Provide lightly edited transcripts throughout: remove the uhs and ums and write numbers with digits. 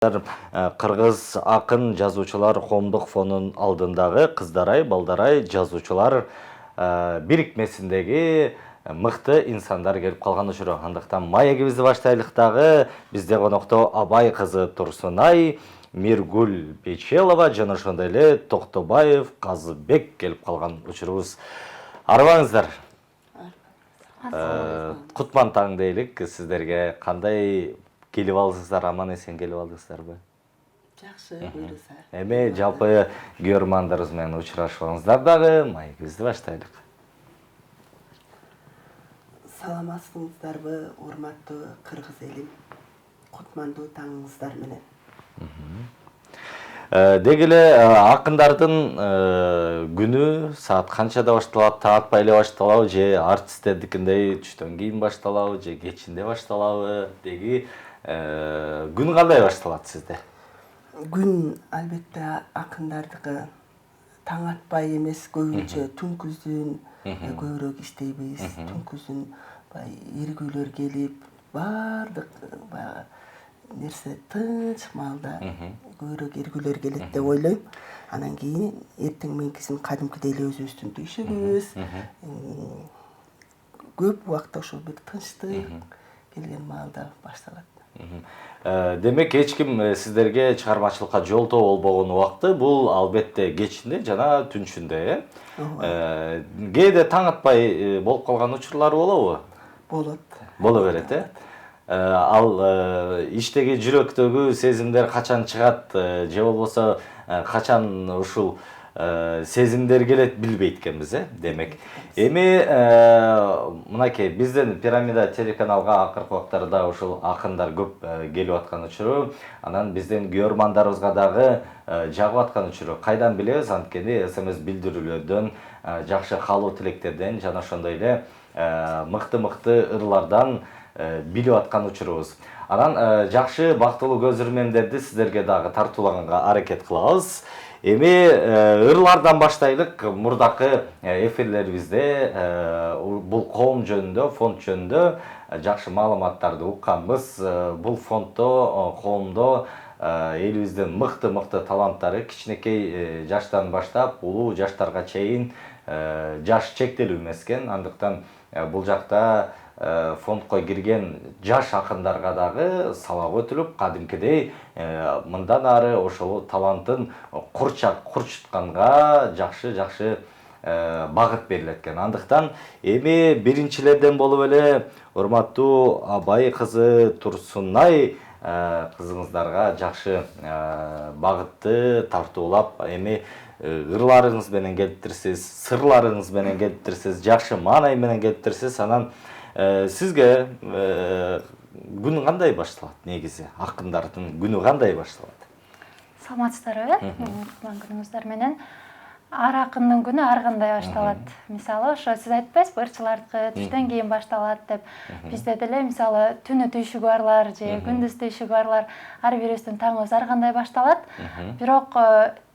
Кыргыз акын жазуучулар коомдук фонунун алдындагы Кыздарай Балдарай жазуучулар бирикмесиндеги мыкты инсандар келип калган учуру. Андыктан маегибизди баштайлык дагы. Бизде конокто Абай кызы Турсунай, Миргүл Печелова жана ошондой эле Токтобаев Казыбек келип калган учурубуз. Арыбаңыздар. Кутман таң дейлик. Сиздерге кандай келип алдыңыздар, аман эсен келип алдыңыздарбы? Жакшы, буюрса. Эми жалпы көрөрмандарыбыз менен учурашыбыңыздар дагы, маегибизди баштайлык. Саламатсыңыздарбы, урматтуу кыргыз элим? Кутмандуу таңыңыздар менен. Деги эле акындардын күнү саат канчада башталат, таатпай эле башталабы же артисттердикиндей түштөн кийин башталабы же кечинде башталабы? Деги күн кандай башталат сизде? Күн албетте акындардыкы таң атпай эмес, көбүнчө түнкүздүн көбүрөөк иштейбиз. Түнкүздүн эргүүлөр келип, баардык баягы нерсе тынч маалда көбүрөөк эргүүлөр келет деп ойлойм. Анан кийин эртең мененкисин кадимкидей эле өзүбүздүн түйшүгүбүз. Көп убакта ошол бир тынчтык келген маалда башталат. Демек эч ким сиздерге чыгармачылыкка жолтоо болбогон убакты бул албетте кечинде жана түнчүндө, кээде таң атпай болуп калган учурлар болобу? Болот. Боло берет, Ал иштеги жүрөктөгү сезимдер качан чыгат же болбосо качан ушул сезимдер келет билбейт экенбиз, демек. Эми мынакей биздин Пирамида телеканалга акыркы убактарда ушул акындар көп келип аткан учуру, анан биздин көрөрмандарыбызга дагы жагып аткан учуру. Кайдан билебиз? Анткени СМС билдирүүлөрдөн, жакшы каалоо тилектерден жана ошондой эле мыкты ырлардан билип аткан учурубуз. Анан жакшы бактылуу көзөрмөндөрдү сиздерге дагы тартуулаганга аракет кылабыз. Эми ырлардан баштайлык. Мурдакы эфирлерибизде бул коом жөнүндө, фонд жөнүндө жакшы маалыматтарды укканбыз. Бул фонддо, коомдо элибиздин мыкты таланттары кичинекей жаштан баштап улуу жаштарга чейин жаш чектелүү эмес экен. Андыктан бул жакта фондко кирген жаш акындарга дагы сабак өтүлүп, кадимкидей мындан ары ошол талантын курчутканга жакшы багыт берилет экен. Андыктан эми биринчилерден болуп эле урматтуу Абай кызы Турсунай кызыңыздарга жакшы багытты тартуулап, эми ырларыңыз менен келиптирсиз, сырларыңыз менен келиптирсиз, жакшы маанай менен келиптирсиз. Анан сизге күн кандай башталат негизи? Акындардын күнү кандай башталат? Саламатсыздарбы? Кутман күнүңүздөр менен. Ар акындын күнү ар кандай башталат. Мисалы, ошо сиз айтпайсызбы, ырчылардыкы түштөн кийин башталат деп. Бизде деле мисалы түнү түйшүгү барлар же күндүз түйшүгү барлар, ар бирибиздин таңыбыз ар кандай башталат. Бирок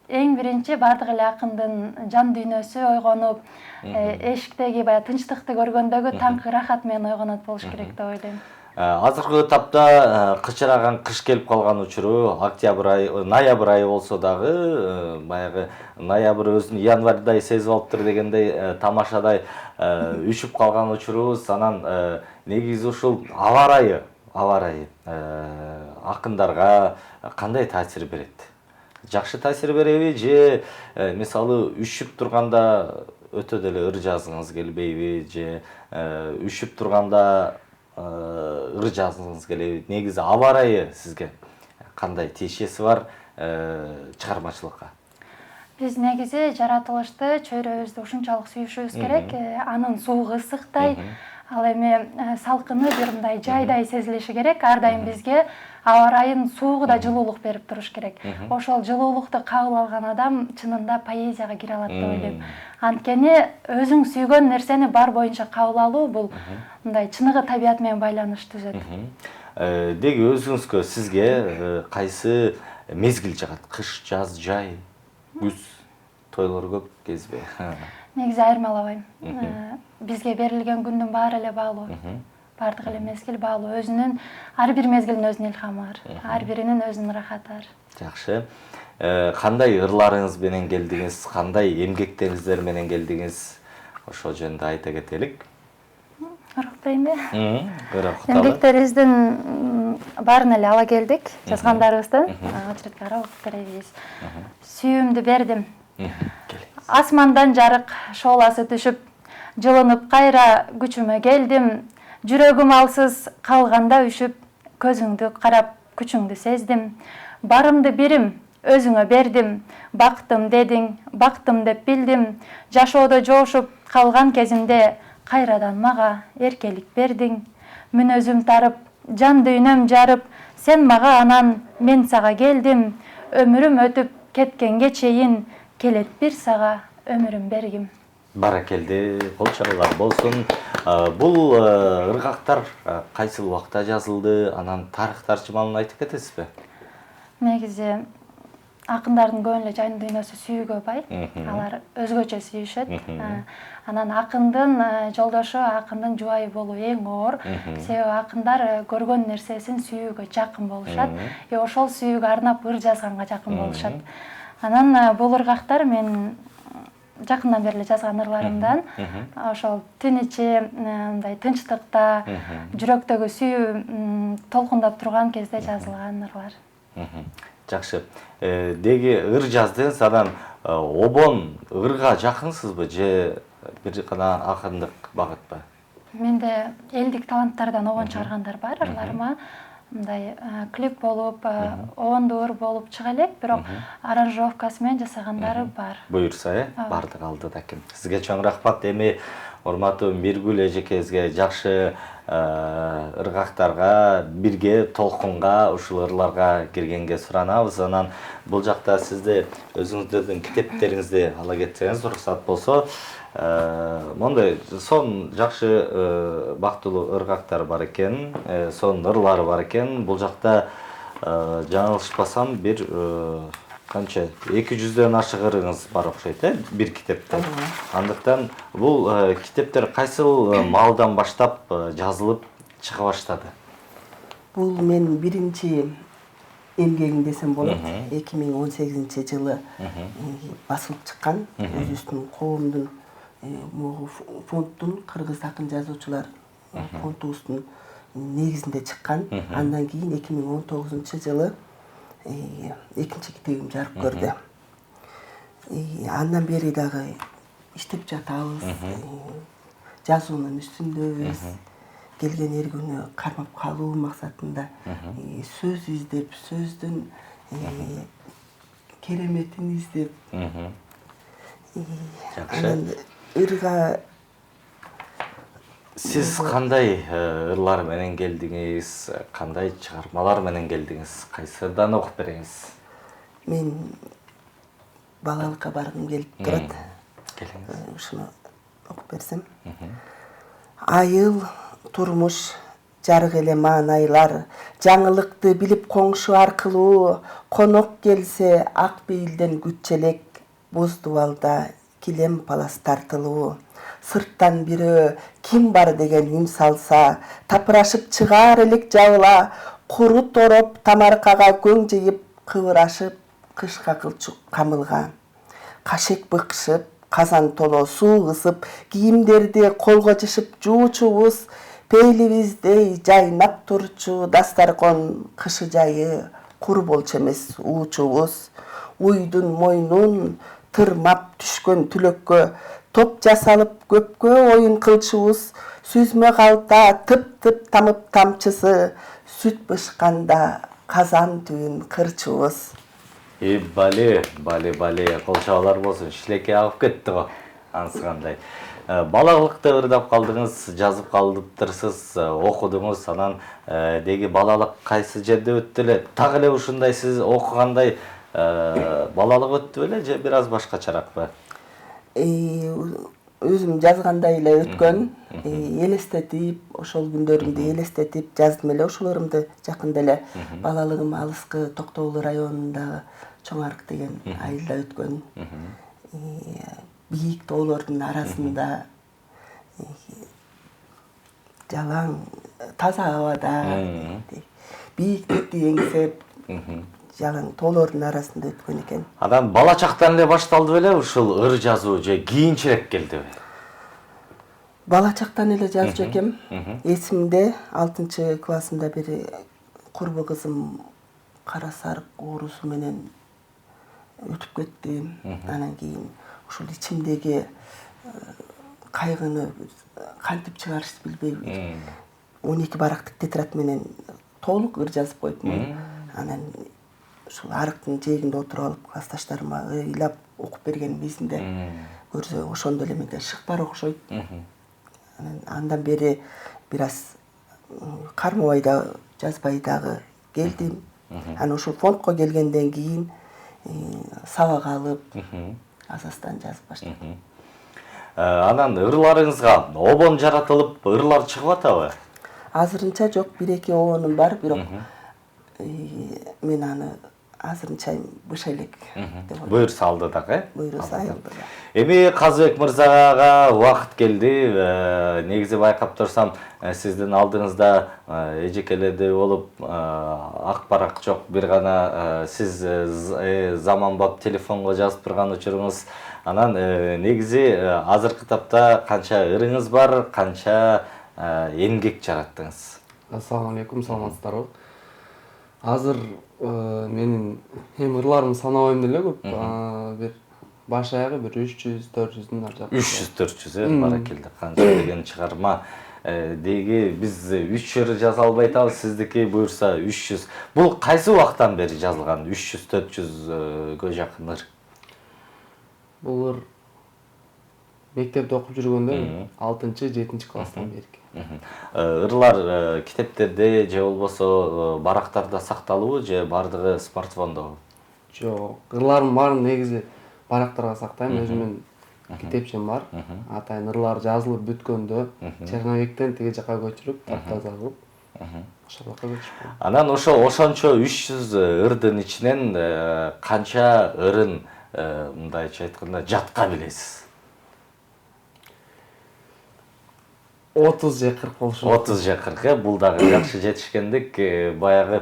эң биринчи бардык эле акындын жан дүйнөсү ойгонуп, эшиктеги баягы тынчтыкты көргөндөгү таңкы рахат менен ойгонот болуш керек деп ойлойм. Азыркы тапта кычыраган кыш келип калган учуру, октябрь айы, ноябрь айы болсо дагы, баягы ноябрь өзүн январьдай сезип алыптыр дегендей тамашадай үшүп калган учурубуз. Анан негизи ушул аба ырайы акындарга кандай таасир берет? Жакшы таасир береби же мисалы үшүп турганда өтө деле ыр жазгыңыз келбейби же үшүп турганда ыр жазгыңыз келеби? Негизи аба ырайы сизге кандай тиешеси бар чыгармачылыкка? Биз негизи жаратылышты, чөйрөбүздү ушунчалык сүйүшүбүз керек. Анын суугу ысыктай, ал эми салкыны бир мындай жайдай сезилиши керек. Ар дайым бизге аба ырайын суугу да жылуулук берип туруш керек. Ошол жылуулукту кабыл алган адам чынында поэзияга кире алат деп ойлойм. Анткени өзүң сүйгөн нерсени бар боюнча кабыл алуу бул мындай чыныгы табият менен байланыш түзөт. Деги өзүңүзгө сизге кайсы мезгил жагат? Кыш, жаз, жай, күз, тойлор көп кезби? Негизи айырмалабайм. Бизге берилген күндүн баары эле баалуу. баардык эле мезгил баалуу. Өзүнүн ар бир мезгилдин өзүнүн илхамы бар. Ар биринин өзүнүн ырахаты бар. Жакшы. Кандай ырларыңыз менен келдиңиз, кандай эмгектериңиздер менен келдиңиз? Ошол жөнүндө айта кетелик. Ырак берейинби? Ырак Эмгектерибиздин баарын эле ала келдик, жазгандарыбыздын. Очередке карап окуп беребиз. Сүйүүмдү бердим. Асмандан жарык шооласы түшүп, жылынып кайра күчүмө келдим. Жүрөгүм алсыз калганда үшүп, көзүңдү карап күчүңдү сездим. Барымды бирим өзүңө бердим. Бактым дедиң, бактым деп билдим. Жашоодо жоошуп калган кезимде кайрадан мага эркелик бердиң. Мүнөзүм тарып, жан дүйнөм жарып, сен мага анан мен сага келдим. Өмүрүм өтүп кеткенге чейин келет бир сага өмүрүм бергим. Баракелде, кол чабуулар болсун. Бул ыргактар кайсыл убакта жазылды, анан тарых тарчымалын айтып кетесизби? Негизи акындардын көбүнө жан дүйнөсү сүйүүгө бай. Алар өзгөчө сүйүшөт. Анан акындын жолдошу, акындын жубайы болуу эң оор. Себеби акындар көргөн нерсесин сүйүүгө жакын болушат. Ошол сүйүүгө арнап ыр жазганга жакын болушат. Анан бул ыргактар мен жакындан бери эле жазган ырларымдан ошол түн ичи мындай тынчтыкта, жүрөктөгү сүйүү толкундап турган кезде жазылган ырлар. Жакшы. Деги ыр жаздыңыз, анан обон ырга жакынсызбы же бир гана акындык багытпы? Менде элдик таланттардан обон чыгаргандар бар ырларыма. Мындай клип болуп, обондуу ыр болуп чыга элек, бирок аранжировкасы менен жасагандары бар. Буюрса, бардык алдыда ким. Сизге чоң рахмат. Эми урматтуу Миргүл эжекеңизге жакшы ыргактарга, бирге толкунга, ушул ырларга киргенге суранабыз. Анан бул жакта сизде өзүңүздөрдүн китептериңизди ала кетсеңиз, уруксат болсо, мондай сонун жакшы бактылуу ыргактар бар экен, сонун ырлары бар экен. Бул жакта жаңылышпасам бир канча 200дөн ашык ырыңыз бар окшойт, бир китепте. Андыктан бул китептер кайсыл маалдан баштап жазылып чыга баштады? Бул мен биринчи эмгегим десем болот. 2018-жылы басылып чыккан. Өзүбүздүн коомдун фонддун кыргыз акын жазуучулар фондубуздун негизинде чыккан. Андан кийин 2019-жылы экинчи китебим жарык көрдү. Андан бери дагы иштеп жатабыз. Жазуунун үстүндөбүз. Келген эр күнү кармап калуу максатында сөз издеп, сөздүн кереметин издеп. Анан ырга Сиз кандай ырлар менен келдиңиз, кандай чыгармалар менен келдиңиз? Кайсыдан окуп береңиз? Мен балалыкка баргым келип турат. Келиңиз. Ушуну окуп берсем. Айыл, турмуш, жарык эле маанайлар, жаңылыкты билип коңшу аркылуу, конок келсе ак бейилден күчелек, боз дубалда килем палас тартылуу. Сырттан бирөө ким бар деген үн салса, тапырашып чыгаар элек жабыла, куру тороп тамаркага көң жыйып, кыбырашып кышка кылчук камылга. Кашек быкшып, казан толо суу ысып, кийимдерди колго жышып жуучубуз, пейлибиздей жайнап турчу дастаркон кышы жайы кур болчу эмес уучубуз. Уйдун мойнун тырмап түшкөн түлөккө топ жасалып көпкө оюн кылчубуз. Сүзмө калта тып-тып тамып тамчысы, сүт бышканда казан түбүн кырчубуз. Бали, кол чабуулар болсун. Шилеке агып кетти го. Анысы кандай. Балалыкты ырдап калдыңыз, жазып калдыптырсыз, окудуңуз. Анан деги балалык кайсы жерде өттү эле? Так эле ушундай сиз окугандай балалык өттү беле же бир аз башкачаракпы? Өзүм жазгандай эле өткөн, элестетип, ошол күндөрүмдү элестетип жаздым эле. Ошолорумду жакында эле балалыгым алыскы Токтоголу районундагы Чоң Арык деген айылда өткөн. Бийик тоолордун арасында жалаң таза абада бийиктикти эңсеп жалаң тоолордун арасында өткөн экен. Анан бала чактан эле башталды беле ушул ыр жазуу же кийинчерээк келдиби? Бала чактан эле жазчу экем. Эсимде 6-классымда бир курбу кызым кара сарык оорусу менен өтүп кетти. Анан кийин ушул ичимдеги кайгыны кантип чыгарышты билбей 12 барактык тетрадь менен толук ыр жазып койдум. Анан ушул арыктын жээгинде отуруп алып классташтарыма ыйлап окуп бергеним эсимде. Көрсө ошондо эле менде шык бар окшойт. Андан бери бир аз кармабай да жазбай дагы келдим. Анан ушул фондко келгенден кийин сабак алып азастан жазып баштадым. Анан ырларыңызга обон жаратылып, ырлар чыгып атабы? Азырынча жок, 1-2 обонум бар, бирок мен аны азырынча быша элек деп ойлойм. Буйруса алды дагы, Буйруса алды. Эми Казыбек мырзага убакыт келди. Негизи байкап турсам, сиздин алдыңызда эжекелердей болуп, акпарат жок, бир гана сиз заманбап телефонго жазып турган учуруңуз. Анан негизи азыркы тапта канча ырыңыз бар, канча эмгек жараттыңыз? Ассаламу алейкум, саламатсыздарбы? Азыр менин ырларым санабайм деле көп. Бир баш аягы бир 300-400дүн ар 300-400 баракелде, канча деген чыгарма. Деги биз 3 ыр жаза албай атабыз, сиздики буйрса 300. Бул кайсы убактан бери жазылган 300-400гө жакын ыр? Бул ыр мектепте окуп жүргөндө 6-7 класстан берки. Ырлар китептерде же болбосо барактарда сакталыбы же бардыгы смартфондобу? Жок, ырларым баарын негизи барактарга сактайм, өзүмдүн китепчем бар. Атайын ырлар жазылып бүткөндө Черновиктен тиги жака көчүрүп, таптаза кылып, ошол жака көчүрүп. Анан ошончо 300 ырдын ичинен канча ырын мындайча айтканда жатка билесиз? 30 же 40 болушу. 30 же 40, бул дагы жакшы жетишкендик. Баягы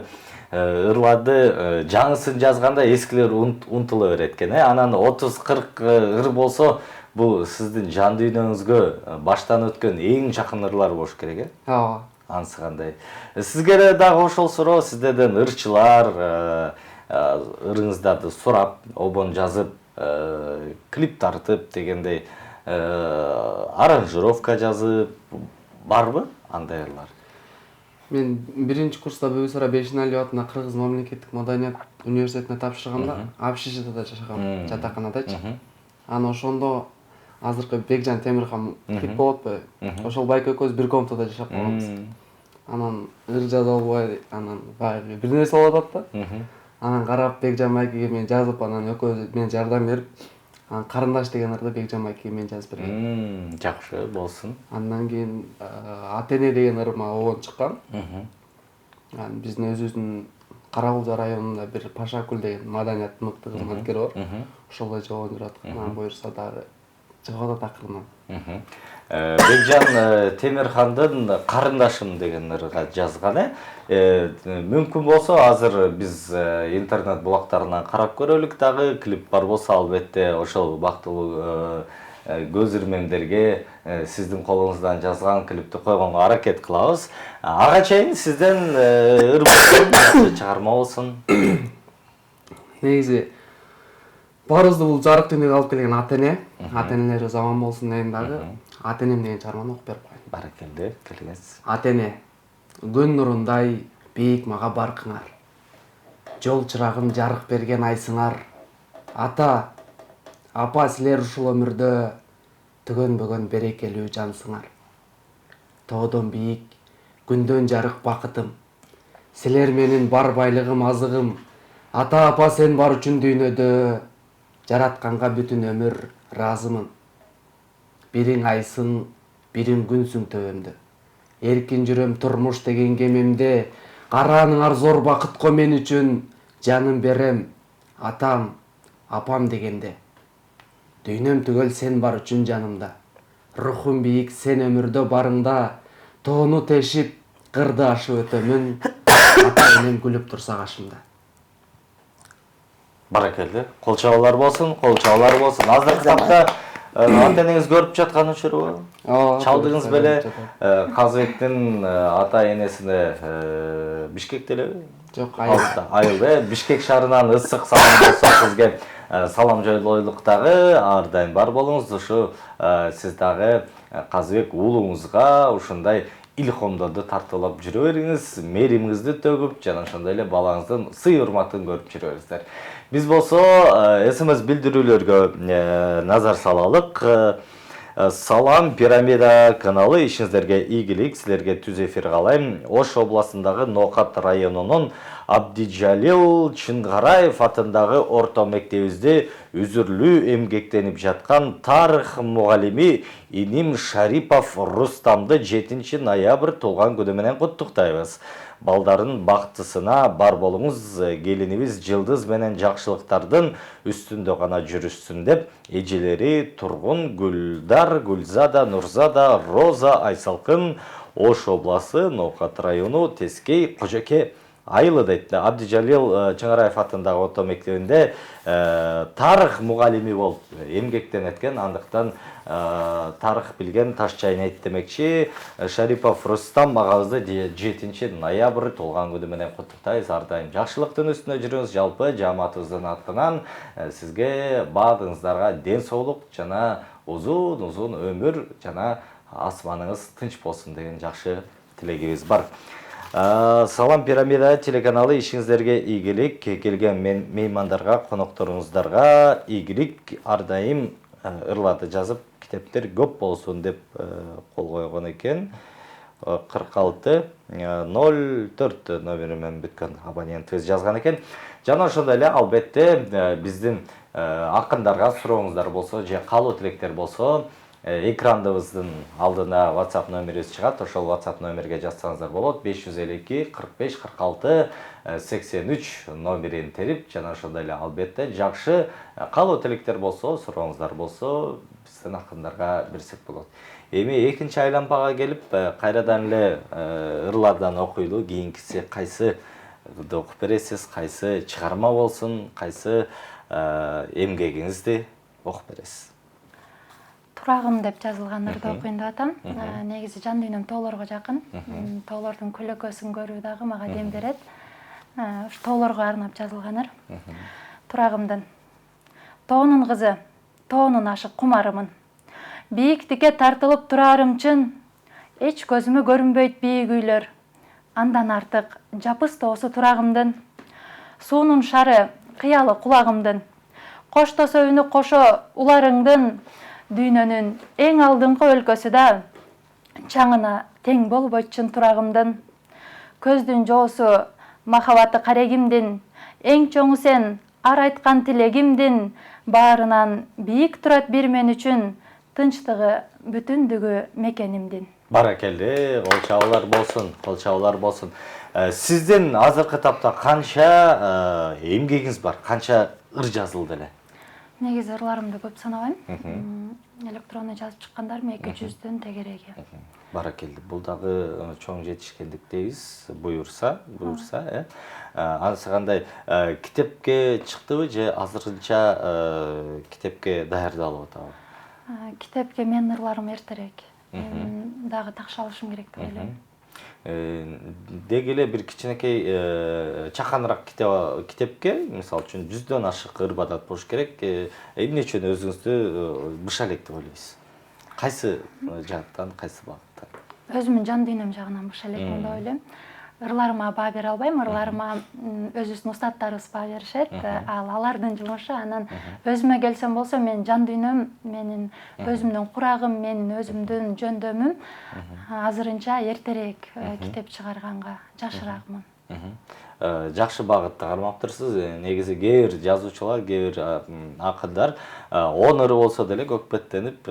ырларды жаңысын жазганда эскилер унутула берет экен. Анан 30-40 ыр болсо, бул сиздин жан дүйнөңүзгө баштан өткөн эң жакын ырлар болуш керек, Ооба. Анысы кандай? Сизге дагы ошол суроо, сиздерден ырчылар ырыңыздарды сурап, обон жазып, клип тартып дегендей аранжировка жазып барбы андай ырлар? Мен биринчи курста Бөбүсара Бешиналиев атында Кыргыз мамлекеттик маданият университетине тапшырганда, Абшишитада жашагам, жатаканадачы. Анан ошондо азыркы Бекжан Темирхан кит болот, ошол байке экөөбүз бир комнатада жашап калганбыз. Анан ыр жаза албай, анан баягы бир нерсе болуп атат да. Анан карап Бекжан байкеге мен жазып, анан экөөбүз мен жардам берип, анан Карындаш деген ырды Бекжан байкеге мен жазып бергем. Жакшы болсун. Андан кийин Атене деген ырыма обон чыккан. Анан биздин өзүбүздүн Каракулжа районунда бир Пашакүл деген маданият мыкты кызматкер бар. Ошол жабон жүрөт. Анан буйрса дагы чыгып атат акырынан. Бекжан Темирхандын Карындашым деген ырга жазган. Мүмкүн болсо азыр биз интернет булактарынан карап көрөлүк, дагы клип бар болсо албетте ошол бактылуу көз ирмемдерге сиздин колуңуздан жазган клипти койгонго аракет кылабыз. Ага чейин сизден ыр болсун, чыгарма болсун. Негизи баарыбызды бул жарык дүйнөгө алып келген Атене, Атенелери заман болсун деген дагы Атенем деген чыгарманы окуп берип коеюн. Баракелде, келиңиз. Атене, күн нурундай бийик мага баркыңар. Жол чырагын жарык берген айсыңар. Ата, апа, силер ушул өмүрдө түгөнбөгөн берекелүү жансыңар. Тоодон бийик, күндөн жарык бакытым. Силер менин бар байлыгым, азыгым. Ата, апа, сен бар үчүн дүйнөдө, жаратканга бүтүн өмүр ыраазымын. Бириң айсың, бириң күнсүң төбөмдө. Эркин жүрөм турмуш деген кемемде, карааныңар зор бакытко мен үчүн жаным берем. Атам, апам дегенде. Дүйнөм түгөл сен бар үчүн жанымда. Рухум бийик сен өмүрдө барыңда, тоону тешип кырды ашып өтөмүн, ата энем күлүп турса кашымда. Баракелде. Кол чабуулар болсун, кол чабуулар болсун. Азыркы тапта ата энеңиз көрүп жаткан учуру чалдыңыз беле Казыбектин ата энесине Бишкекте элеби? Жок, Айылда. Бишкек шаарынан ысык салам болсо сизге салам жолойлуктагы ар дайым бар болуңуз. Ушу сиз дагы Казыбек уулуңузга ушундай илхомдорду тартуулап жүрө бериңиз, мээримиңизди төгүп, жана ошондой эле балаңыздын сый урматын көрүп жүрө бериңиздер. Биз болсо СМС билдирүүлөргө назар салалык. Салам Пирамида каналы, ишиңиздерге ийгилик, силерге түз эфир каалайм. Ош областындагы Ноокат районунун Абдижалил Чынгараев атындагы орто мектебибизде үзүрлүү эмгектенип жаткан тарых мугалими иним Шарипов Рустамды 7 ноябрь туулган күнү менен куттуктайбыз. Балдарын бактысына бар болуңуз, келинибиз Жылдыз менен жакшылыктардын үстүндө гана жүрүшсүн деп эжелери Тургун, Гүлдар, Гүлзада, Нурзада, Роза, Айсалкын, Ош обласы, Ноокат району, Тескей, Кожоке айылы дейт. Абдижалил Чыңараев атындагы орто мектебинде тарых мугалими болуп эмгектен эткен, андыктан тарых билген таш чайнайт демекчи. Шарипов Рустам агабызды 7 ноябрь туулган күнү менен куттуктайбыз. Ар дайым жакшылыктын үстүнө жүрүңүз. Жалпы жамаатыбыздын атынан сизге баардыгыңыздарга ден соолук жана uzun ömür жана асманыңыз тынч болсун деген жакшы тилегибиз бар. Салам Пирамида телеканалы, ишиңиздерге ийгилик, келген меймандарга, конокторуңуздарга ийгилик, ар дайым ырларды жазып, китептер көп болсун деп кол койгон экен. 46-04 номеримен бүткөн абонентибиз жазган экен. Жана ошондой эле албетте биздин акындарга сурооңуздар болсо, же каалоо тилектер болсо, экрандыбыздын алдына WhatsApp номерибиз чыгат. Ошол WhatsApp номерге жазсаңыздар болот. 552 45 46 83 номерин терип, жана ошондой эле албетте жакшы каалоо тилектер болсо, сурооңуздар болсо, биздин акындарга берсек болот. Эми экинчи айланбага келип, кайрадан эле ырлардан окуйлу, кийинкиси кайсы окуп бересиз, кайсы чыгарма болсун, кайсы эмгегиңизди окуп бересиз? Турагым деп жазылган ырды окуйн деп атам. Негизи жан дүйнөм тоолорго жакын. Тоолордун көлөкөсүн көрүү дагы мага дем берет. Ушу тоолорго арнап жазылган ыр. Турагымдан. Тоонун кызы, тоонун ашык кумарымын. Бийиктикке тартылып турарым чын, эч көзүмө көрүнбөйт бийик үйлөр. Андан артык жапыс тоосу турагымдын. Суунун шары, кыялы кулагымдын. Коштосо үнү кошо уларыңдын, дүйнөнүн эң алдыңкы өлкөсү да чаңына тең болбойт чын турагымдын. Көздүн жоосу махабаты карегимдин, эң чоңу сен ар айткан тилегимдин, баарынан бийик турат бир мен үчүн, тынчтыгы бүтүндүгү мекенимдин. Баракелде, колчабуулар болсун, колчабуулар болсун. Сиздин азыркы тапта канча эмгегиңиз бар, канча ыр жазылды эле? Негизи ырларымды көп санабайм. Электронный жазып чыккандарым 200-дөн тегереги. Баракелде, бул дагы чоң жетишкендик дейбиз, буюрса, анысы кандай китепке чыктыбы же азырынча китепке даярдалып атабы? Китепке менин ырларым эртерээк. Мен дагы такшалышым керек деп ойлойм. Деги эле бир кичинекей чаканыраак китепке, мисалы үчүн 100дөн ашык ыр-бадат болуш керек. Эмне үчүн өзүңүздү быша элек деп ойлойсуз? Кайсы жааттан, кайсы багыттан? Өзүмдүн жан дүйнөм жагынан быша элекмин деп ойлойм. Ырларыма баа бере албайм, ырларыма өзүбүздүн устаттарыбыз баа беришет, ал алардын жумушу. Анан өзүмө келсем болсо, менин жан дүйнөм, менин өзүмдүн курагым, менин өзүмдүн жөндөмүм азырынча эртерээк китеп чыгарганга жашыраакмын. Жакшы багытта кармаптырсыз. Негизи кээ бир жазуучулар, кээ бир акындар 10 ыры болсо деле көкпеттенип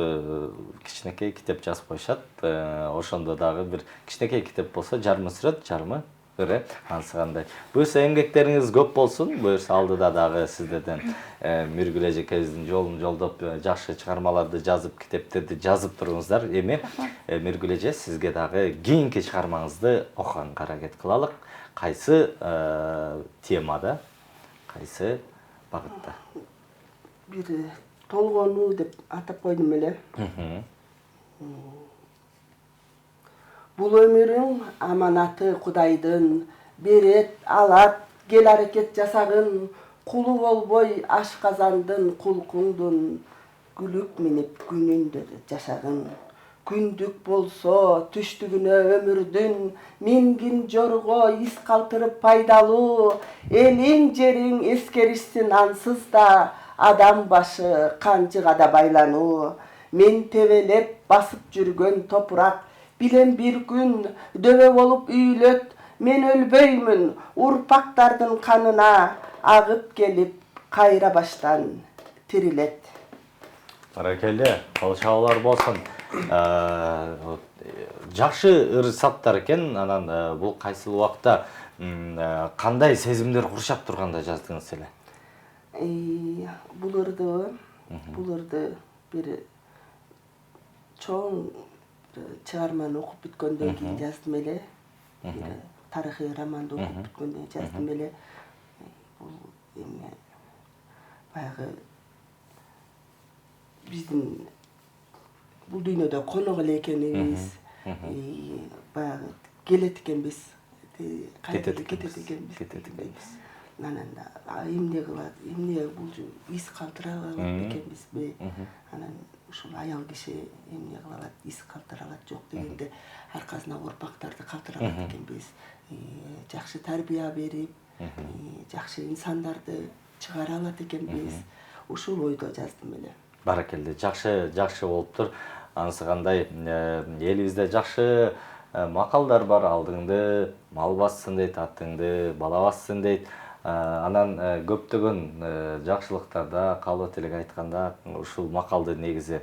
кичинекей китеп жазып коюшат. Ошондо дагы бир кичинекей китеп болсо жарымы сүрөт, жарымы анысы кандай. Буюрса эмгектериңиз көп болсун. Буюрса алдыда дагы сиздерден Миргүл эжекебиздин жолун жолдоп жакшы чыгармаларды жазып, китептерди жазып туруңуздар. Эми Миргүл эже сизге дагы кийинки чыгармаңызды окуганга аракет кылалык. Кайсы темада, кайсы багытта? Бир толгонуу деп атап койдум эле. Бул өмүрүң аманаты Кудайдын, берет, алат, кел аракет жасагын, кулу болбой ашказандын кулкуңдун, күлүп минип күнүндө жашагын. Күндүк болсо түштүгүнө өмүрдүн, мингин жорго из калтырып пайдалуу, элиң жериң эскеришсин ансыз да, адам башы канчыгада байлануу. Мен тебелеп басып жүргөн топурак, билем бир күн дөбө болуп үйлөт, мен өлбөймүн, урпактардын канына агып келип кайра баштан тирилет. Баракелде, кол чабуулар болсун. Жакшы ырсаттар экен. Анан бул кайсыл убакта кандай сезимдер курчап турганда жаздыңыз эле? Буларды бир чоң чыгарманы окуп бүткөндөн кийин жаздым эле. Бир тарыхый романды окуп бүткөндөн жаздым эле. Бул эми баягы биздин бул дүйнөдө конок эле экенибиз, баягы келет экенбиз, кетет экенбиз. Анан эмне кылат, эмне бул из калтыра алат экенбизби? Анан ушул аял киши эмне кыла алат, из калтыра алат жок дегенде аркасына урпактарды калтыра алат экенбиз. Жакшы тарбия берип, жакшы инсандарды чыгара алат экенбиз. Ушул ойдо жаздым эле. Баракелде, жакшы болуптур. Анысы кандай, элибизде жакшы макалдар бар. Алдыңды мал бассын дейт, аттыңды бала бассын дейт. Анан көптөгөн жакшылыктарда, калып элек айтканда, ушул макалды негизи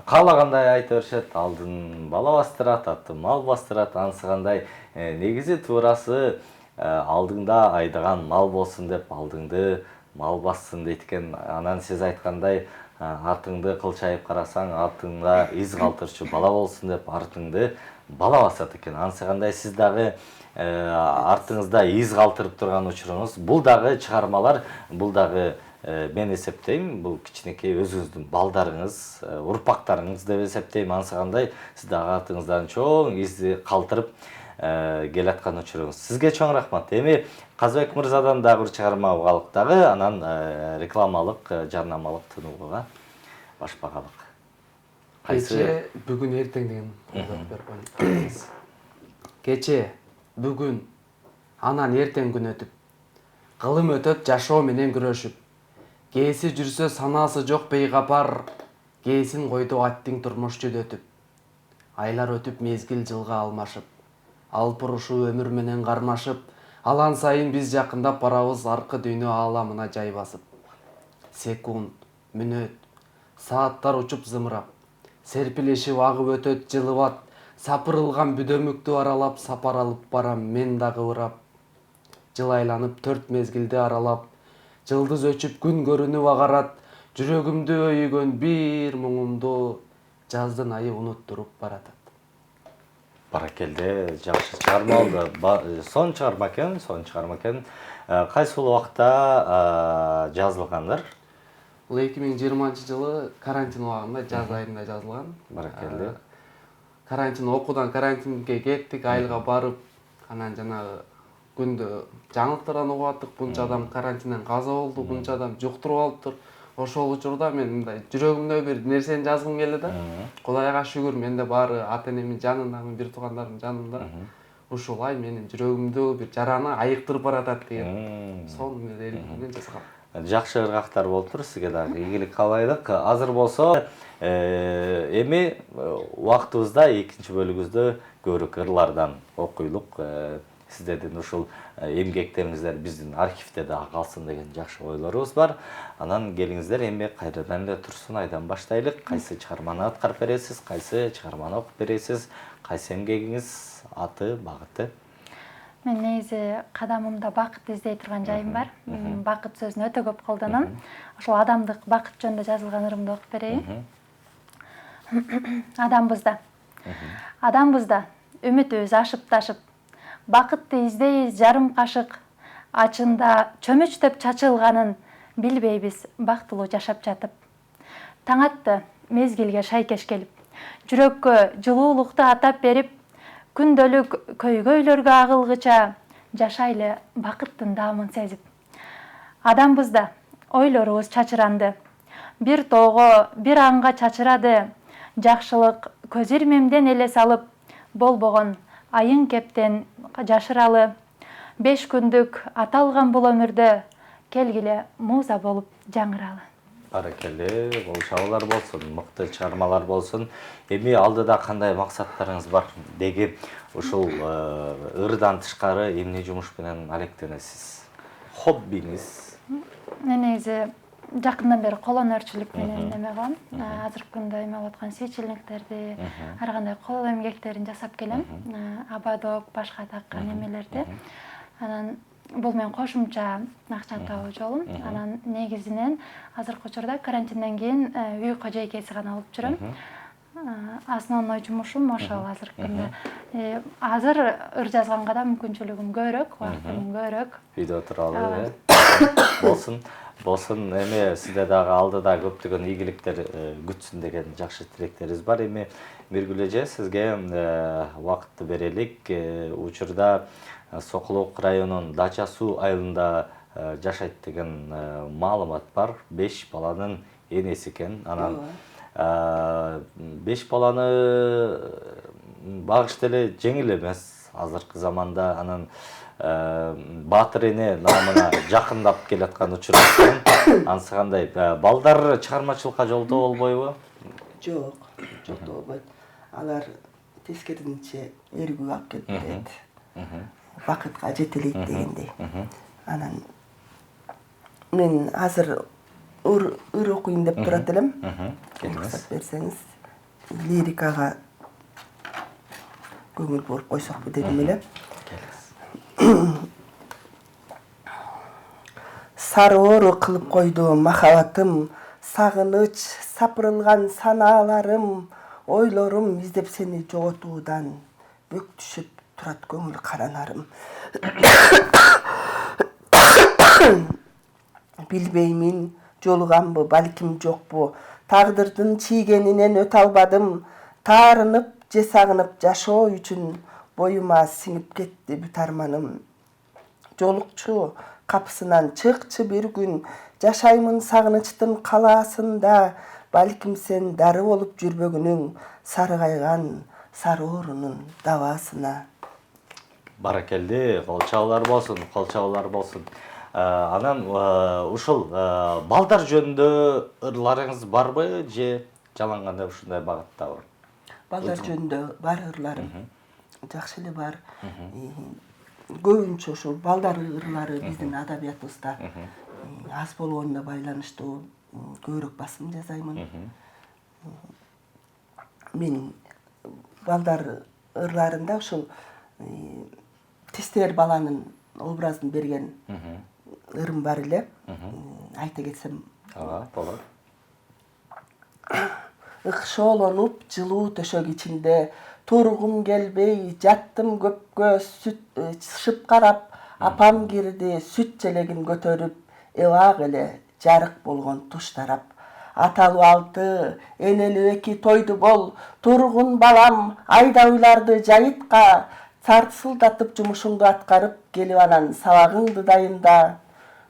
каалагандай айта беришет. Алдын бала бастырат, аттын мал бастырат. Анысы кандай, негизи туурасы алдыңда айдаган мал болсун деп, алдыңды мал бассын дейт экен. Анан сиз айткандай, артыңды кылчайып карасаң, артыңда из калтырчу бала болсун деп, артыңды бала басат экен. Анысы кандай, сиз дагы артыңызда из калтырып турган учуруңуз. Бул дагы чыгармалар, бул дагы мен эсептейм, бул кичинекей өзүңүздүн балдарыңыз, урпактарыңыз деп эсептейм. Анысы кандай, сиз дагы артыңыздан чоң изди калтырып келаткан учуруңуз. Сизге чоң рахмат. Эми Казыбек мырзадан дагы бир чыгарма угалык дагы, анан рекламалык, жарнамалык тынууга башпагалык. Кече, бүгүн, эртең деген берип. Кече, бүгүн, анан эртең күн өтүп, кылым өтөт жашоо менен күрөшүп. Кээси жүрсө санаасы жок бейгапар, кээсин койду аттың турмуш жүдөтүп. Айлар өтүп мезгил жылга алмашып, алпырушуу өмүр менен кармашып, алан сайын биз жакындап барабыз аркы дүйнө ааламына жай басып. Секунд, мүнөт, сааттар учуп зымырап, серпилешип агып өтөт жылыбат, сапырылган бүдөмүктү аралап, сапар алып барам мен дагы ырап. Жыл айланып 4 мезгилди аралап, жылдыз өчүп күн көрүнүп агарат, жүрөгүмдү өйгөн бир муңумду жаздын айы унуттуруп баратат. Баракелде, жакшы чыгарма болду. Сон чыгарма экен. Кайсы убакта жазылгандар? Бул 2020-жылы карантин убагында жаз айында жазылган. Баракелде. Карантин окуудан карантинге кеттик, айылга барып, анан жанагы күндө жаңылыктардан угуп аттык, бунча адам карантинден каза болду, бунча адам жуктуруп алыптыр. Ошол учурда мен мындай жүрөгүмдө бир нерсени жазгым келди да. Кудайга шүгүр, менде баары ата-энемдин жанындамын, бир туугандарымдын жанында. Ушул ай менин жүрөгүмдө бир жараны айыктырып баратат деген. Сонун эле жазгам. Жакшы ыргактар болуптур, сизге дагы ийгилик каалайлык. Азыр болсо, эми убактыбызда экинчи бөлүгүбүздө көрүк ырлардан окуйлук. Сиздердин ушул эмгектериңиздер биздин архивде дагы калсын деген жакшы ойлорубуз бар. Анан келиңиздер, эми кайрадан эле Турсун айдан баштайлык. Кайсы чыгарманы аткарып бересиз, кайсы чыгарманы окуп бересиз, кайсы эмгегиңиз, аты, багыты? Мен негизи кадамымда бакыт издей турган жайым бар. Бакыт сөзүн өтө көп колдоном. Ошол адамдык бакыт жөнүндө жазылган ырымды окуп берейин. Адамбызда үмүтүбүз ашып ташып, бакытты издейбиз жарым кашык, ачында чөмүчтөп чачылганын билбейбиз бактылуу жашап жатып. Таң атты мезгилге шайкеш келип, жүрөккө жылуулукту атап берип, күндөлүк көйгөйлөргө агылгыча жашайлы бакыттын даамын сезип. Адамбызда ойлорубуз чачыранды, бир тоого, бир анга чачырады, жакшылык көз ирмемден эле салып, болбогон айың кептен жашыралы. 5 күндүк аталган бул өмүрдө келгиле муза болуп жаңыралы. Баракелде, бул чабуулар болсун, мыкты чыгармалар болсун. Эми алдыда кандай максаттарыңыз бар? Деги ушул ырдан тышкары эмне жумуш менен алектенесиз? Хоббиңиз? Мен негизи жакындан бери кол өнөрчүлүк менен эме кылам. Азыркы күндө эме болуп аткан свечельниктерди, ар кандай кол эмгектерин жасап келем. Абадок, башка таккан эмелерди. Анан бул менен кошумча акча табуу жолум. Анан негизинен азыркы учурда карантинден кийин үй кожойкеси гана болуп жүрөм. Основной жумушум ошол азыркы күндө. Азыр ыр жазганга да мүмкүнчүлүгүм көбүрөөк, убактым көбүрөөк. Үйдө туралы, болсун. Болсун, эми сизде дагы алдыда көптөгөн ийгиликтер күтсүн деген жакшы тилектерибиз бар. Эми Миргүл эже, сизге убакытты берелик. Учурда Сокулук районунун Дача Суу айылында жашайт деген маалымат бар. 5 баланын энеси экен. Анан 5 баланы багыш деле жеңил эмес азыркы заманда. Анан Баатыр эне намына жакындап келаткан учур экен. Анысы кандай? Балдар чыгармачылыкка жолдо болбойбу? Жок, жолдо болбойт. Алар тескерисинче эргүү алып келип берет. Бакытка жетелейт дегендей. Анан мен азыр ыр окуйн деп турат элем. Уруксат берсеңиз, лирикага көңүл буруп койсокпу дедим эле. Сары оору кылып койду махабатым, сагыныч сапырылган санааларым, ойлорум издеп сени жоготуудан бөк түшүп турат көңүл каранарым. Билбеймин жолуганбы, балким жокпу, тагдырдын чийгенинен өтө албадым, таарынып же сагынып жашоо үчүн боюма сиңип кетти бүт арманым. Жолукчу капысынан чыкчы бир күн, жашаймын сагынычтын калаасында, балким сен дары болуп жүрбөгүнүң, сарыгайган сары оорунун дабаасына. Баракелде, колчабуулар болсун, колчабуулар болсун. Анан ушул балдар жөнүндө ырларыңыз барбы же жалаң ушундай багыттабы? Балдар жөнүндө бар ырларым. Жакшы эле бар. Көбүнчө ушул балдар ырлары биздин адабиятыбызда аз болгонуна байланыштуу көбүрөөк басым жасаймын. Мен балдар ырларында ушул тестер баланын образын берген ырым бар эле. Айта кетсем, болот. Ыкшоолонуп жылуу төшөк ичинде тургум келбей жаттым көпкө сышып карап, апам кирди сүт желегин көтөрүп, эбак эле жарык болгон туш тарап. Аталуу 6, энелүү 2 тойду бол, тургун балам айда уйларды жайытка, сартсылдатып жумушуңду аткарып, келип анан сабагыңды дайында,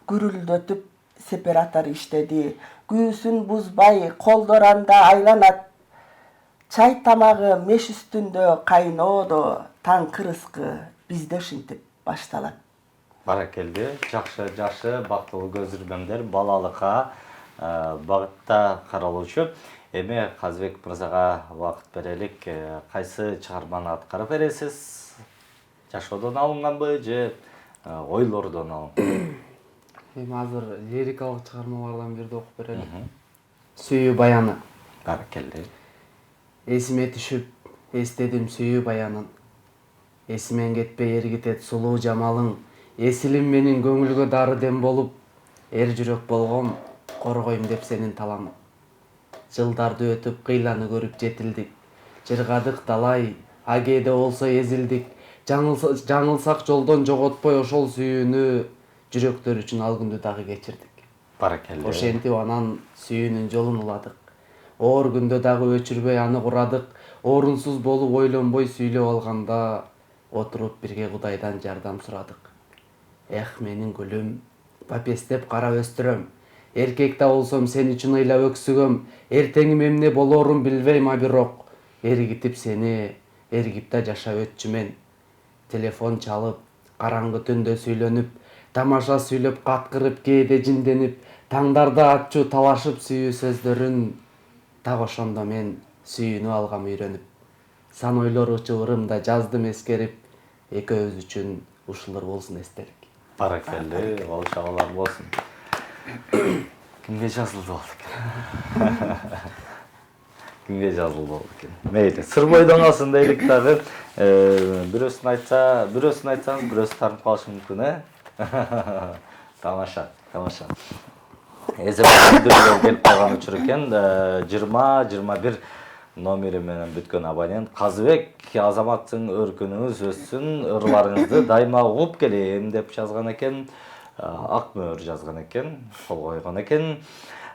гүрүлдөтүп сепаратор иштеди, күүсүн бузбай колдор анда айланат, чай тамагы меш үстүндө кайноодо, таң кырыскы бизде ушинтип башталат. Баракелде, жакшы, бактылуу көз ирмемдер балалыкка багытта каралуучу. Эми Казбек мырзага убакыт берелик. Кайсы чыгарманы аткарып бересиз? Жашоодон алынганбы же ойлордон алынган? Эми азыр лирикалык чыгармалардан бирди окуп берелик. Сүйүү баяны. Баракелде. Эсиме түшүп, эстедим сүйүү баянын. Эсимен кетпей эргитет сулуу жамалың, эсилим менин көңүлгө дары дем болуп, эр жүрөк болгом, коргойм деп сенин таламын. Жылдарды өтүп кыйланы көрүп жетилдик, жыргадык талай, агеде болсо эзилдик, жаңылсак жолдон жоготпой ошол сүйүүнү, жүрөктөр үчүн ал күндү дагы кечирдик. Баракелде. Ошентип анан сүйүүнүн жолун уладык. Оор күндө дагы өчүрбөй аны курадык, орунсуз болуп ойлонбой сүйлөп алганда, отуруп бирге Кудайдан жардам сурадык. Эх, менин гүлүм, папестеп кара өстүрөм, эркек да болсом сен үчүн ыйлап өксүгөм, эртеңим эмне болорун билбейм, а бирок эргитип сени, эргипте жашап өтчүмүн. Телефон чалып, караңгы түндө сүйлөнүп, тамаша сүйлөп, каткырып, кээде жинденип, таңдарда ачуу талашып сүйүү сөздөрүн, так ошондо мен сүйүүнү алгам үйрөнүп. Сан ойлор чыбырымда жаздым эскерип, экөөбүз үчүн ушулар болсун эстелик. Баракелде, ол чабалар болсын. Кимге жазылды ол экен? Кимге жазылды ол экен? Мейли, сыр бойдон алсын дейлик дагы. Бирөөсүн айтсаңыз, бирөөсү таанып калышы мүмкүн, Тамаша, тамаша. Эзебилдирүүлөр келип калган учур экен. 20-21 номери менен бүткөн абонент Казыбек, азаматтын өркүнүңүз өссүн, ырларыңызды дайыма угуп келем деп жазган экен. Ак мөөр жазган экен, кол койгон экен.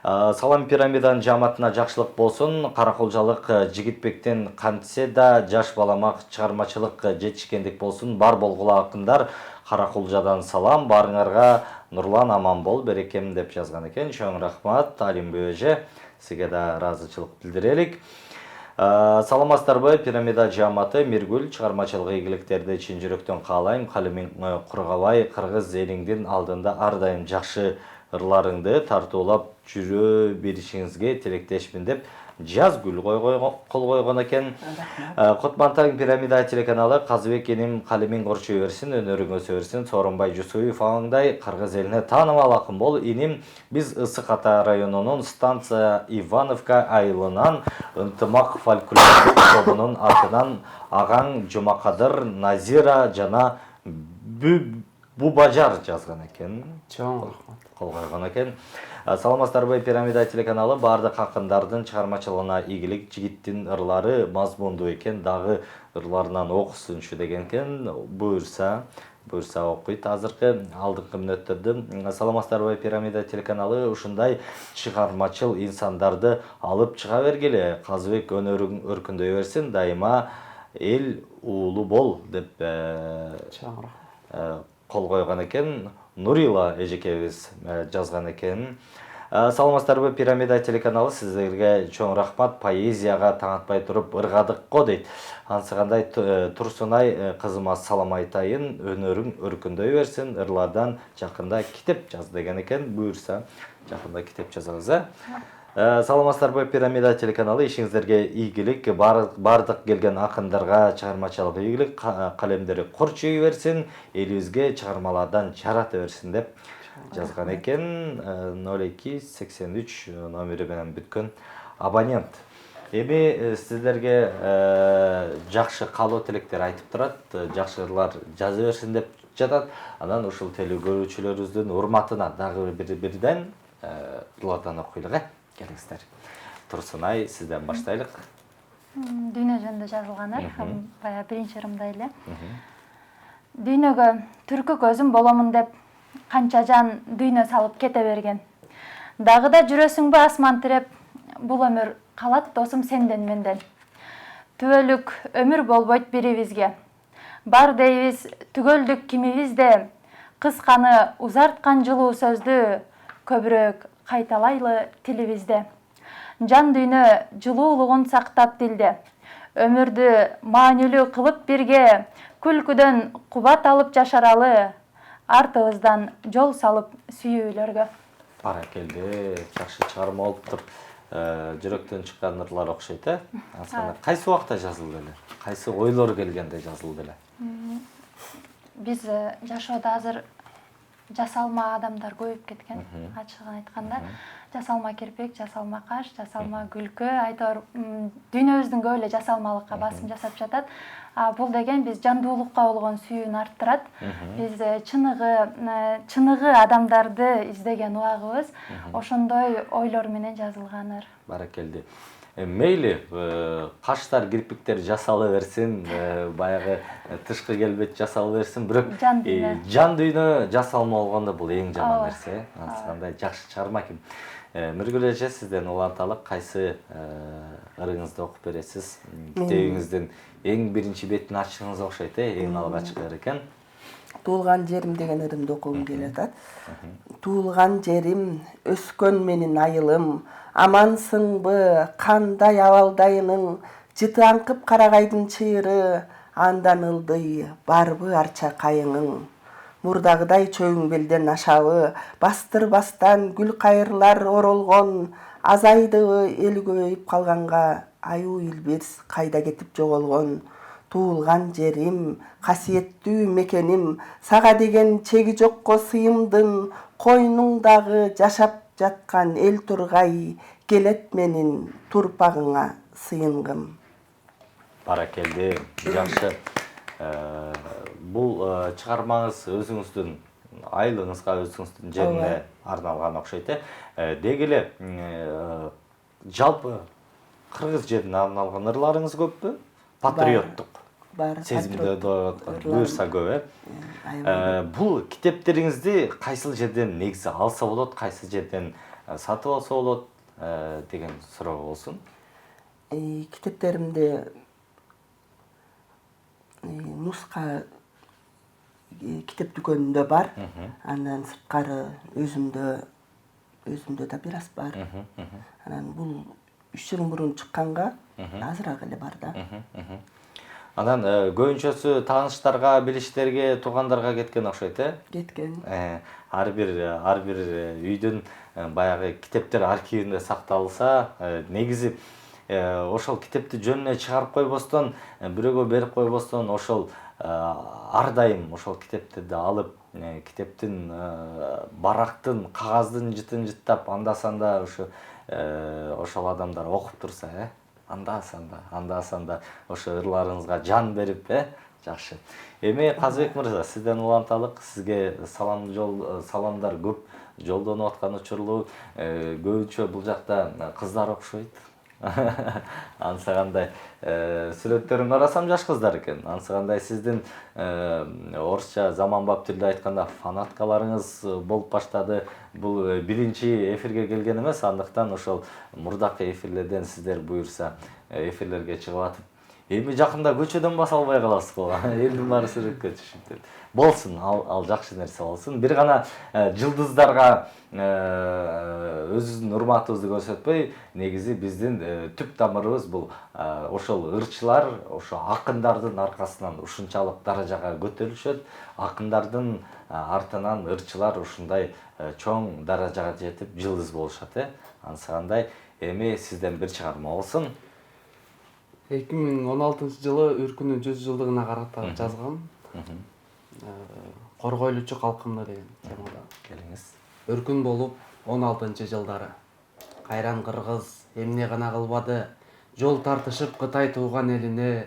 Салам пирамиданын жааматына жакшылык болсун. Караколжалык Жигитбектен кантсе да жаш баламак чыгармачылык жетишкендик болсун. Бар болгула акындар, Караколжадан салам, барыңарга Нурлан аман бол, берекем деп жазган экен. Чоң рахмат, Алимбек эже, сизге да ыраазычылык билдирелик. Саламатсыздарбы, пирамида жааматы Миргүл чыгармачылык ийгиликтерди чын жүрөктөн каалайм. Калемиң кургабай, кыргыз элиңдин алдында ар дайым жакшы ырларыңды тартуулап жүрө беришиңизге тилектешмин деп Жазгүл кол койгон экен. Котмантаң пирамида телеканалы Казыбек эним калемиң корчой берсин, өнөрүң өсө берсин. Сооронбай Жусуев аңдай кыргыз элине таанымал акын бол. Эним биз Ысык Ата районунун станция Ивановка айылынан ынтымак фольклорлук тобунун атынан агаң Жумакадыр Назира жана Бубажар жазган экен. Чоң рахмат. Кол койгон экен. Саламатсыздарбы, пирамида телеканалы бардык акындардын чыгармачылыгына ийгилик, жигиттин ырлары мазмундуу экен, дагы ырларынан окусунчу деген экен. Буюрса окуйт. Азыркы алдыңкы мүнөттөрдө саламатсыздарбы, пирамида телеканалы ушундай чыгармачыл инсандарды алып чыга бергиле. Казыбек өнөрүң өркүндөй берсин, дайыма эл уулу бол деп Чоң рахмат. кол койгон экен. Нурила эжекебиз жазган экен. Саламатсыздарбы, пирамида телеканалы, сиздерге чоң рахмат. Поэзияга таң атпай туруп ыргадык го дейт. Ансыгандай Турсунай кызыма салам айтайын, өнөрүң өркүндөй берсин, ырлардан жакында китеп жаз деген экен. Буюрса жакында китеп жазабыз. Саламатсыздарбы, пирамида телеканалы, ишиңиздерге ийгилик, бардык келген акындарга чыгармачылык ийгилик, калемдери корчой берсин, элибизге чыгармалардан жарата берсин деп жазган экен. 0283 номери менен бүткөн абонент. Эми сиздерге жакшы каалоо тилектер айтып турат, жакшы ырлар жаза берсин деп жатат. Анан ушул теле көрүүчүлөрүбүздүн урматына дагы бирден ырлардан окуйлук. Келиңиздер. Турсунай, сизден баштайлык. Дүйнө жөнүндө жазылгандар, бая биринчи ырымда эле. Дүйнөгө түркү көзүм боломун деп канча жан дүйнө салып кете берген. Дагы да жүрөсүңбү асман тиреп, бул өмүр калат досум сенден менден. Түбөлүк өмүр болбойт бирибизге. Бар дейбиз түгөлдүк кимибизде, кысканы узарткан жылуу сөздү көбүрөөк кайталайлы тилибизде. Жан дүйнө жылуулугун сактап дилде. Өмүрдү маанилүү кылып бирге, күлкүдөн кубат алып жашаралы, артыбыздан жол салып сүйүүлөргө. Баракелде, жакшы чыгарма болуптур. Жүрөктөн чыккан ырлар окшойт, Кайсы убакта жазылды эле? Кайсы ойлор келгенде жазылды эле? Биз жашоодо азыр жасалма адамдар көбөйүп кеткен. Ачыгын айтканда, жасалма кирпик, жасалма каш, жасалма күлкү, айтор дүйнөбүздүн көп эле жасалмалыкка басым жасап жатат. Бул деген биз жандуулукка болгон сүйүүнү арттырат. Биз чыныгы адамдарды издеген убагыбыз ошондой ойлор менен жазылганыр. Баракелди. Мейли, каштар, кирпиктер жасала берсин, баягы тышкы келбет жасала берсин, бирок жан дүйнө жасалма болгондо бул эң жаман нерсе. Анткандай жакшы чыгарма экен. Миргүл эже, сизден уланталык, кайсы ырыңызды окуп бересиз? Китебиңиздин эң биринчи бетин ачышыңыз окшойт, эң алгачкы ыр экен. Туулган жерим деген ырымды окугум келип атат. Туулган жерим, өскөн менин айылым, амансыңбы, кандай абалдайының, жыты аңкып карагайдын чыйыры, андан ылдый, барбы арча кайыңың. Мурдагыдай чөйүң белден ашабы, бастыр-бастан гүл кайырлар оролгон, азайдыбы эл көбөйүп калганга, аюу илбирс кайда кетип жоголгон. Туулган жерим, касиеттүү мекеним, сага деген чеги жокко сыйымдын, койнуңдагы жашап жаткан эл тургай, келет менин турпагыңа сыйынгым. Баракелди, жакшы. Бул чыгармаңыз өзүңүздүн айылыңызга, өзүңүздүн жерине арналган окшойт. Деги эле жалпы кыргыз жерине арналган ырларыңыз көппү? Патриоттук. Бар. Сезимде буюрса көп, Бул китептериңизди кайсыл жерден негизи алса болот, кайсы жерден сатып алса болот деген суроо болсун. Китептеримде нуска китеп дүкөнүндө бар, андан сырткары өзүмдө да бир аз бар. Анан бул 3 жыл мурун чыкканга азыраак эле бар да. Анан көбүнчөсү тааныштарга, билиштерге, туугандарга кеткен окшойт, Кеткен. Ар бир үйдүн баягы китептер архивинде сакталса, негизи ошол китепти жөнүнө чыгарып койбостон, бирөөгө берип койбостон, ошол ар дайым ошол китептерди алып, китептин барактын, кагаздын жытын жыттап, анда-санда ошол адамдар окуп турса, анда-санда ошо ырларыңызга жан берип, жакшы. Эми Казыбек мырза, сизден уланталык, сизге саламдар көп жолдонуп аткан учурлуу, көбүнчө бул жакта кыздар окшойт. Ансагандай сүрөттөрүн карасам жаш кыздар экен. Ансагандай сиздин орусча заманбап тилде айтканда фанаткаларыңыз болуп баштады. Бул биринчи эфирге келген эмес, андыктан ошол мурдакы эфирлерден сиздер буюрса эфирлерге чыгып атып, эми жакында көчөдөн баса албай каласызбы? Элдин баары сүрөткө түшүп. Болсун, ал жакшы нерсе болсун. Бир гана жылдыздарга өзүбүздүн урматыбызды көрсөтпөй, негизи биздин түп тамырыбыз бул ошол ырчылар, ошо акындардын аркасынан ушунчалык даражага көтөрүлүшөт. Акындардын артынан ырчылар ушундай чоң даражага жетип жылдыз болушат. Ансагандай эми сизден бир чыгарма болсун. 2016 жылы Үркүнүн 100 жылдыгына карата жазгам. Коргойлучу калкымды деген темада. Келиңиз. Өркүн болуп 16 жылдары. Кайран кыргыз эмне гана кылбады. Жол тартышып Кытай тууган элине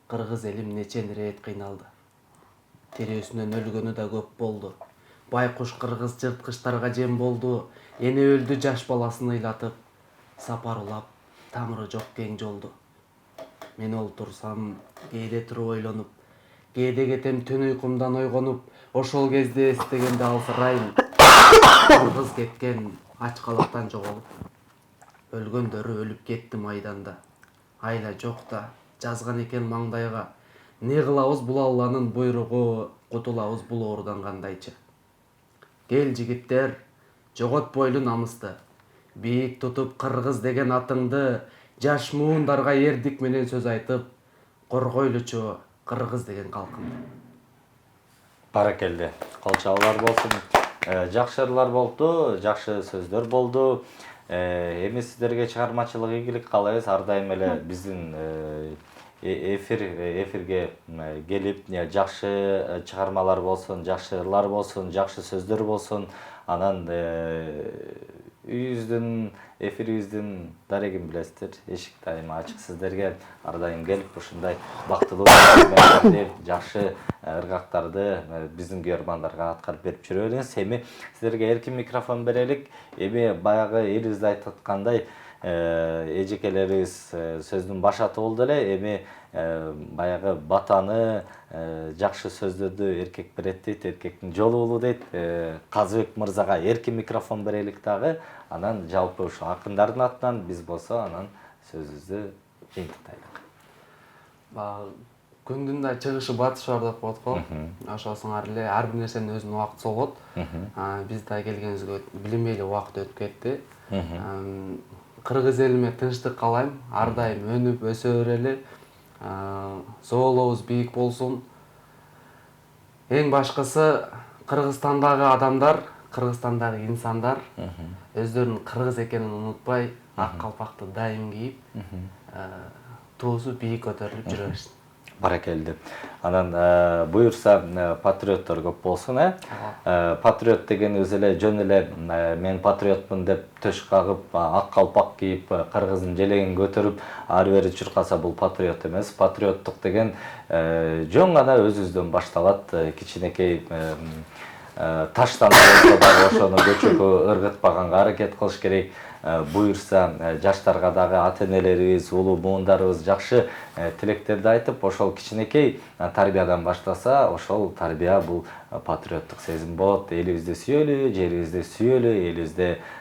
кыргыз элим нечен рет кыйналды. Терөөсүнөн өлгөнү да көп болду. Байкуш кыргыз жырткычтарга жем болду. Эне өлдү жаш баласын ыйлатып. Сапар улап, тамыры жок кең жолду. Мен олтурсам, кээде туруп ойлонуп, кээде кетем түн уйкумдан ойгонуп, ошол кезде эстегенде алсырайм. Кыргыз кеткен ачкалыктан жоголуп, өлгөндөрү өлүп кетти майданда. Айла жок да жазган экен маңдайга, не кылабыз бул Алланын буйругу, кутулабыз бул оорудан кандайчы. Кел жигиттер, жоготпойлу намысты, бийик тутуп кыргыз деген атыңды, жаш муундарга эрдик менен сөз айтып, коргойлучу кыргыз деген калкымды. Баракелди. Кол чабуулар болсун. Жакшы ырлар болду, жакшы сөздөр болду. Эми сиздерге чыгармачылык ийгилик каалайбыз. Ар дайым эле биздин эфирге келип жакшы чыгармалар болсун, жакшы ырлар болсун, жакшы сөздөр болсун, анан үйүбүздүн эфирибиздин дарегин билесиздер, эшик дайыма ачык сиздерге. Ар дайым келип ушундай бактылуу жакшы ыргактарды биздин көрөрмандарга аткарып берип жүрө бериңиз. Эми сиздерге эркин микрофон берелик. Эми баягы элибизде айтып аткандай эжекелерибиз сөздүн башаты болду эле. Эми баягы батаны, жакшы сөздөрдү эркек берет дейт, эркектин жолу улуу дейт. Казыбек мырзага эркин микрофон берелик дагы. Анан жалпы ушу акындардын атынан биз болсо анан сөзүбүздү жыйынтыктайлык. Күндүн да чыгышы батышы бар деп коет го. Ошосуңар эле ар бир нерсенин өзүнүн убакыты болот. Биз да келгенибизге билинбей эле убакыт өтүп кетти. Кыргыз элиме тынчтык каалайм. Ар дайым өнүп өсө берели. Зоолобуз бийик болсун. Эң башкысы Кыргызстандагы адамдар, Кыргызстандагы инсандар өздөрүнүн кыргыз экенин унутпай, ак калпакты дайым кийип, туусу бийик көтөрүлүп жүрө берсин. Баракелди. Анан буюрса патриоттор көп болсун, Патриот дегенибиз эле жөн эле мен патриотмун деп төш кагып, ак калпак кийип, кыргыздын желегин көтөрүп, ары бери чуркаса бул патриот эмес. Патриоттук деген жөн гана өзүбүздөн башталат. Кичинекей таштан болсо дагы ошону көчөгө ыргытпаганга аракет кылыш керек. Буюрса жаштарга дагы ата-энелерибиз, улуу буундарыбыз жакшы тилектерди айтып, ошол кичинекей тарбиядан баштаса, ошол тарбия бул патриоттук сезим болот. Элибизди сүйөлү, жерибизди сүйөлү, элибизде